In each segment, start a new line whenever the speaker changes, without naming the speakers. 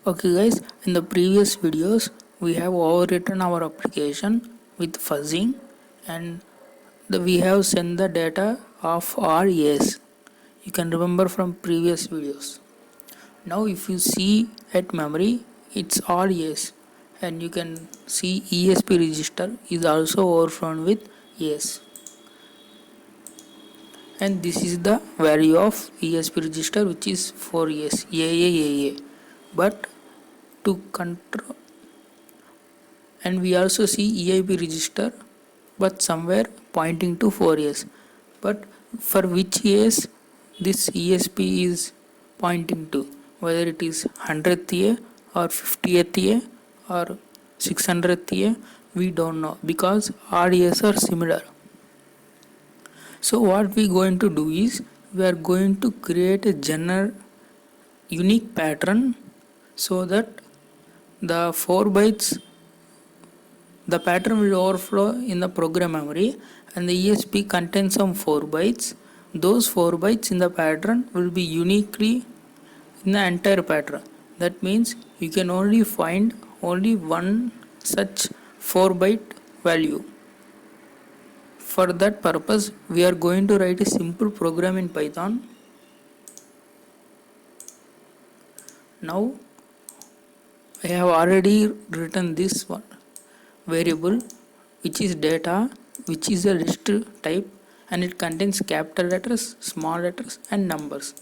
Okay guys, in the previous videos we have overwritten our application with fuzzing and we have sent the data of RES. You can remember from previous videos. Now if you see at memory, it's RES and you can see ESP register is also overflown with ES. And this is the value of ESP register, which is 4ES, AAAA. But to control, and we also see EIP register but somewhere pointing to 4S, but for which years this ESP is pointing to, whether it is 100th year or 50th year or 600th year, we don't know because our years are similar. So what we going to do is we are going to create a general unique pattern so that the 4 bytes, the pattern will overflow in the program memory and the ESP contains some 4 bytes. Those 4 bytes in the pattern will be uniquely in the entire pattern. That means you can only find only one such 4 byte value. For that purpose, we are going to write a simple program in Python. Now I have already written this one variable, which is data, which is a list type, and it contains capital letters, small letters and numbers.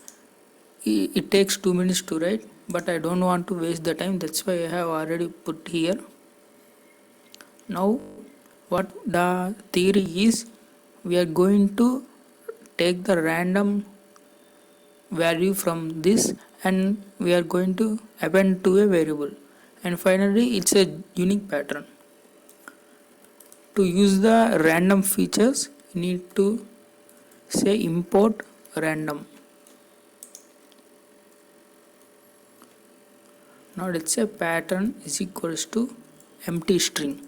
It takes 2 minutes to write, but I don't want to waste the time, that's why I have already put here. Now what the theory is, we are going to take the random value from this and we are going to append to a variable, and finally it's a unique pattern. To use the random features, you need to say import random. Now let's say pattern is equals to empty string.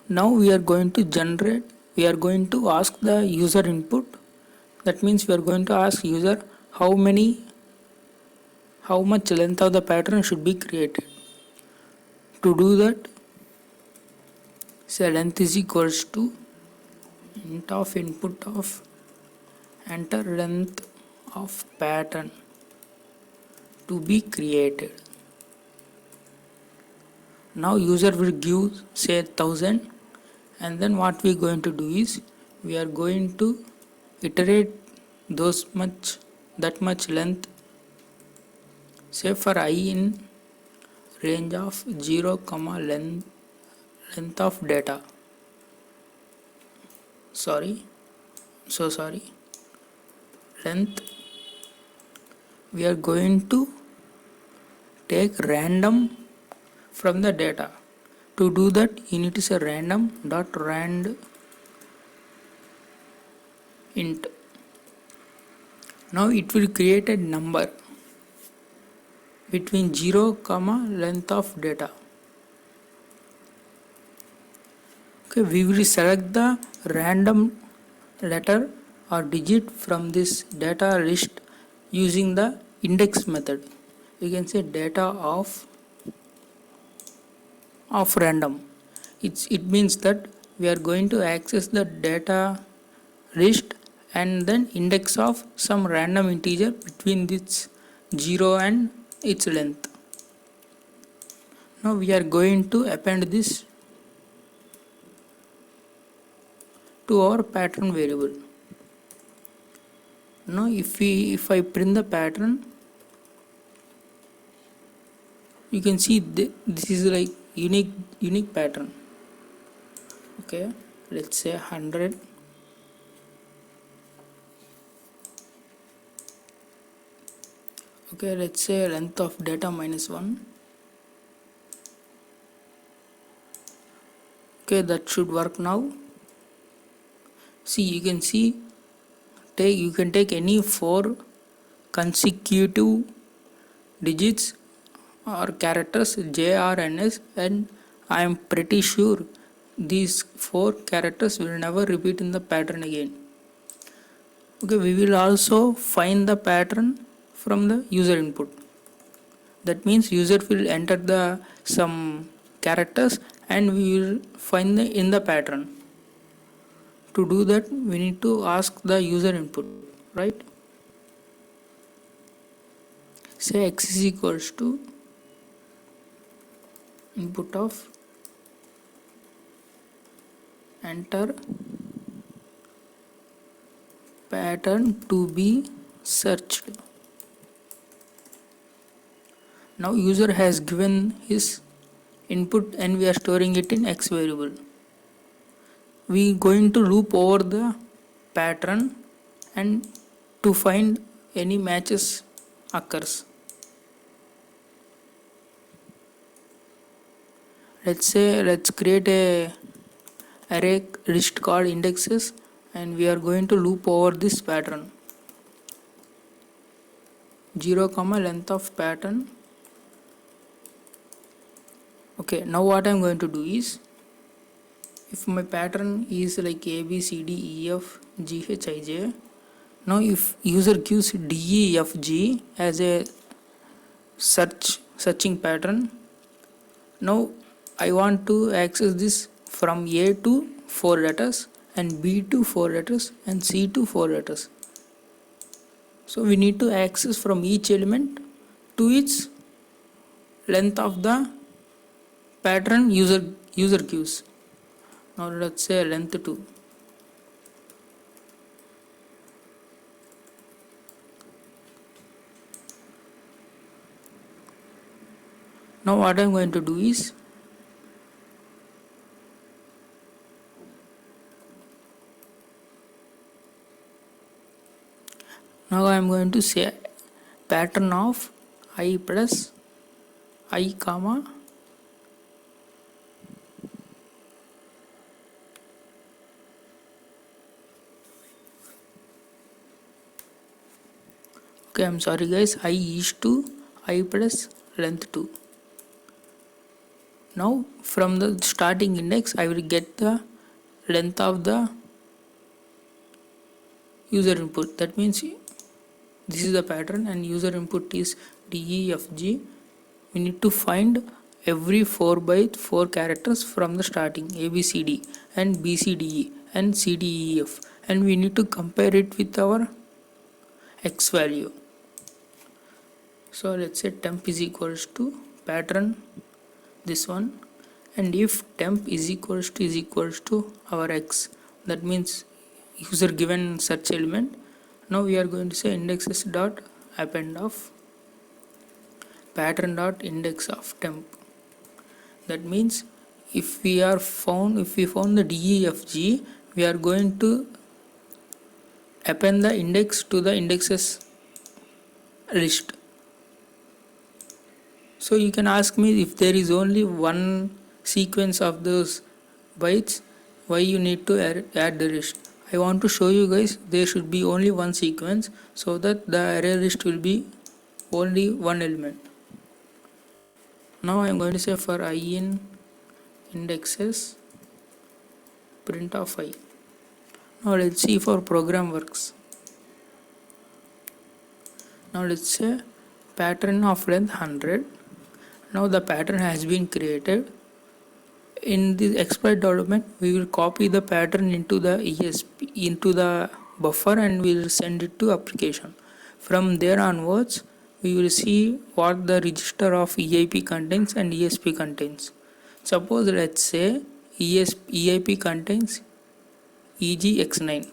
Now we are going to ask the user input. That means we are going to ask user how much length of the pattern should be created. To do that, say length is equals to int of input of enter length of pattern to be created. Now user will give say 1000, and then what we are going to do is we are going to iterate that much length, say for I in range of 0, length of data. Length, we are going to take random from the data. To do that, you need to say random dot rand int. Now it will create a number between 0, length of data. Okay, we will select the random letter or digit from this data list using the index method. You can say data of random. It means that we are going to access the data list and then index of some random integer between this 0 and its length. Now we are going to append this to our pattern variable. Now if I print the pattern, you can see this is like unique pattern. Okay, let's say 100. Okay, let's say length of data -1. Okay, that should work now. See, you can see you can take any 4 consecutive digits or characters J, R, and S, and I am pretty sure these 4 characters will never repeat in the pattern again. Okay, we will also find the pattern from the user input. That means user will enter the some characters and we will find in the pattern. To do that, we need to ask the user input, right? Say x is equals to input of enter pattern to be searched. Now user has given his input and we are storing it in x variable. We going to loop over the pattern and to find any matches occurs. Let's create a array list called indexes and we are going to loop over this pattern. 0, length of pattern. Okay, now what I am going to do is, if my pattern is like A, B, C, D, E, F, G, H, I, J, now if user gives D, E, F, G as a searching pattern, now I want to access this from A to 4 letters and B to 4 letters and C to 4 letters. So we need to access from each element to its length of the pattern user gives. Now let's say length 2. Now what I am going to do is, now I am going to say pattern of I plus I comma okay, I'm sorry guys, I is to I plus length 2. Now from the starting index I will get the length of the user input. That means this is the pattern and user input is D, E, F, G. We need to find every 4 by 4 characters from the starting A, B, C, D and B, C, D, E and C, D, E, F, and we need to compare it with our X value. So let's say temp is equals to pattern this one, and if temp is equals to our X, that means user given search element. Now we are going to say indexes dot append of pattern dot index of temp. That means if we found the DEFG, we are going to append the index to the indexes list. So you can ask me, if there is only one sequence of those bytes, why you need to add the list? I want to show you guys there should be only one sequence, so that the array list will be only one element. Now I am going to say for I in indexes print of I. Now let's see if our program works. Now let's say pattern of length 100. Now the pattern has been created. In the exploit development, we will copy the pattern into the ESP, into the buffer, and we will send it to application. From there onwards, we will see what the register of EIP contains and ESP contains. Suppose let's say EIP contains EGX9,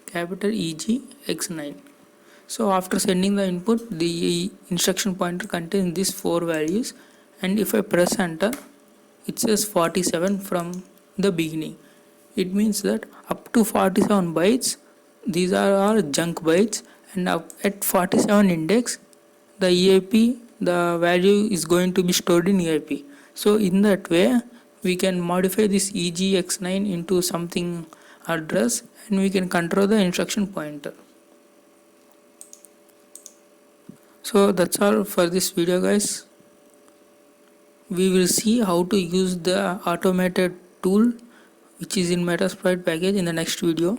capital EGX9. So after sending the input, the instruction pointer contains these 4 values, and if I press enter, it says 47 from the beginning. It means that up to 47 bytes, these are all junk bytes, and at 47 index, the EIP, the value is going to be stored in EIP. So in that way, we can modify this EGX9 into something address, and we can control the instruction pointer. So that's all for this video, guys. We will see how to use the automated tool which is in Metasploit package in the next video.